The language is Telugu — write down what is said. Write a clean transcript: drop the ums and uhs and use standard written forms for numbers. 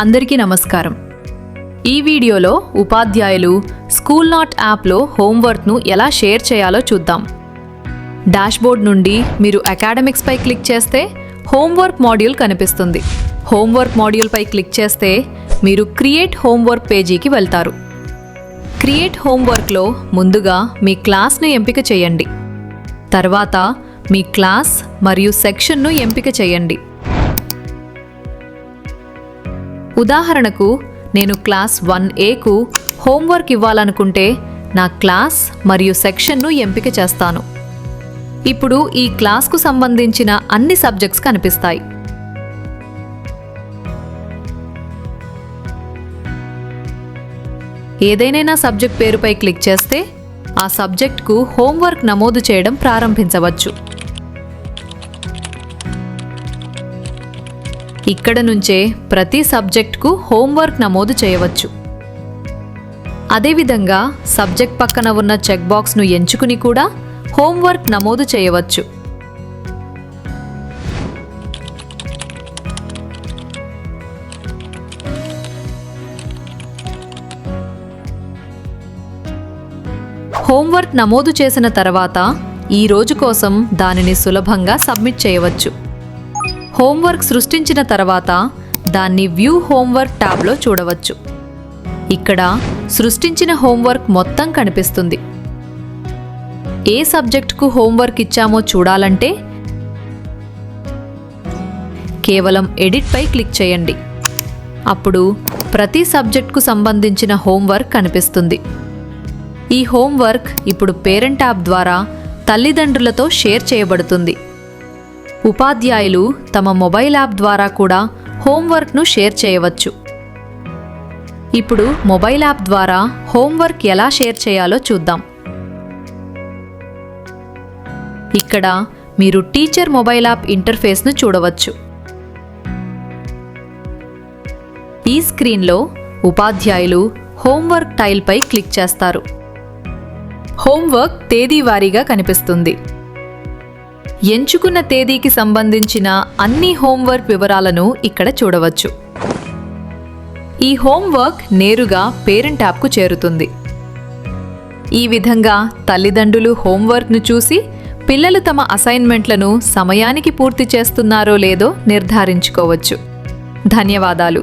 అందరికీ నమస్కారం. ఈ వీడియోలో ఉపాధ్యాయులు స్కూల్ నాట్ యాప్లో హోంవర్క్ను ఎలా షేర్ చేయాలో చూద్దాం. డాష్బోర్డ్ నుండి మీరు అకాడమిక్స్పై క్లిక్ చేస్తే హోంవర్క్ మాడ్యూల్ కనిపిస్తుంది. హోంవర్క్ మాడ్యూల్పై క్లిక్ చేస్తే మీరు క్రియేట్ హోంవర్క్ పేజీకి వెళ్తారు. క్రియేట్ హోంవర్క్లో ముందుగా మీ క్లాస్ను ఎంపిక చేయండి. తర్వాత మీ క్లాస్ మరియు సెక్షన్ను ఎంపిక చేయండి. ఉదాహరణకు నేను క్లాస్ 1Aకు హోంవర్క్ ఇవ్వాలనుకుంటే నా క్లాస్ మరియు సెక్షన్ను ఎంపిక చేస్తాను. ఇప్పుడు ఈ క్లాస్కు సంబంధించిన అన్ని సబ్జెక్ట్స్ కనిపిస్తాయి. ఏదైనా సబ్జెక్ట్ పేరుపై క్లిక్ చేస్తే ఆ సబ్జెక్ట్కు హోంవర్క్ నమోదు చేయడం ప్రారంభించవచ్చు. ఇక్కడ నుంచే ప్రతి సబ్జెక్ట్కు హోంవర్క్ నమోదు చేయవచ్చు. అదేవిధంగా సబ్జెక్ట్ పక్కన ఉన్న చెక్ బాక్స్ను ఎంచుకుని కూడా హోంవర్క్ నమోదు చేయవచ్చు. హోంవర్క్ నమోదు చేసిన తర్వాత ఈ రోజు కోసం దానిని సులభంగా సబ్మిట్ చేయవచ్చు. హోంవర్క్ సృష్టించిన తర్వాత దాన్ని వ్యూ హోంవర్క్ ట్యాబ్లో చూడవచ్చు. ఇక్కడ సృష్టించిన హోంవర్క్ మొత్తం కనిపిస్తుంది. ఏ సబ్జెక్టుకు హోంవర్క్ ఇచ్చామో చూడాలంటే కేవలం ఎడిట్పై క్లిక్ చేయండి. అప్పుడు ప్రతి సబ్జెక్టుకు సంబంధించిన హోంవర్క్ కనిపిస్తుంది. ఈ హోంవర్క్ ఇప్పుడు పేరెంట్ యాప్ ద్వారా తల్లిదండ్రులతో షేర్ చేయబడుతుంది. ఉపాధ్యాయులు తమ మొబైల్ యాప్ ద్వారా కూడా హోంవర్క్ను షేర్ చేయవచ్చు. ఇప్పుడు మొబైల్ యాప్ ద్వారా హోంవర్క్ ఎలా షేర్ చేయాలో చూద్దాం. ఇక్కడ మీరు టీచర్ మొబైల్ యాప్ ఇంటర్ఫేస్ను చూడవచ్చు. ఈ స్క్రీన్లో ఉపాధ్యాయులు హోంవర్క్ టైల్పై క్లిక్ చేస్తారు. హోంవర్క్ తేదీ వారీగా కనిపిస్తుంది. ఎంచుకున్న తేదీకి సంబంధించిన అన్ని హోంవర్క్ వివరాలను ఇక్కడ చూడవచ్చు. ఈ హోంవర్క్ నేరుగా పేరెంట్ యాప్కు చేరుతుంది. ఈ విధంగా తల్లిదండ్రులు హోంవర్క్ను చూసి పిల్లలు తమ అసైన్మెంట్లను సమయానికి పూర్తి చేస్తున్నారో లేదో నిర్ధారించుకోవచ్చు. ధన్యవాదాలు.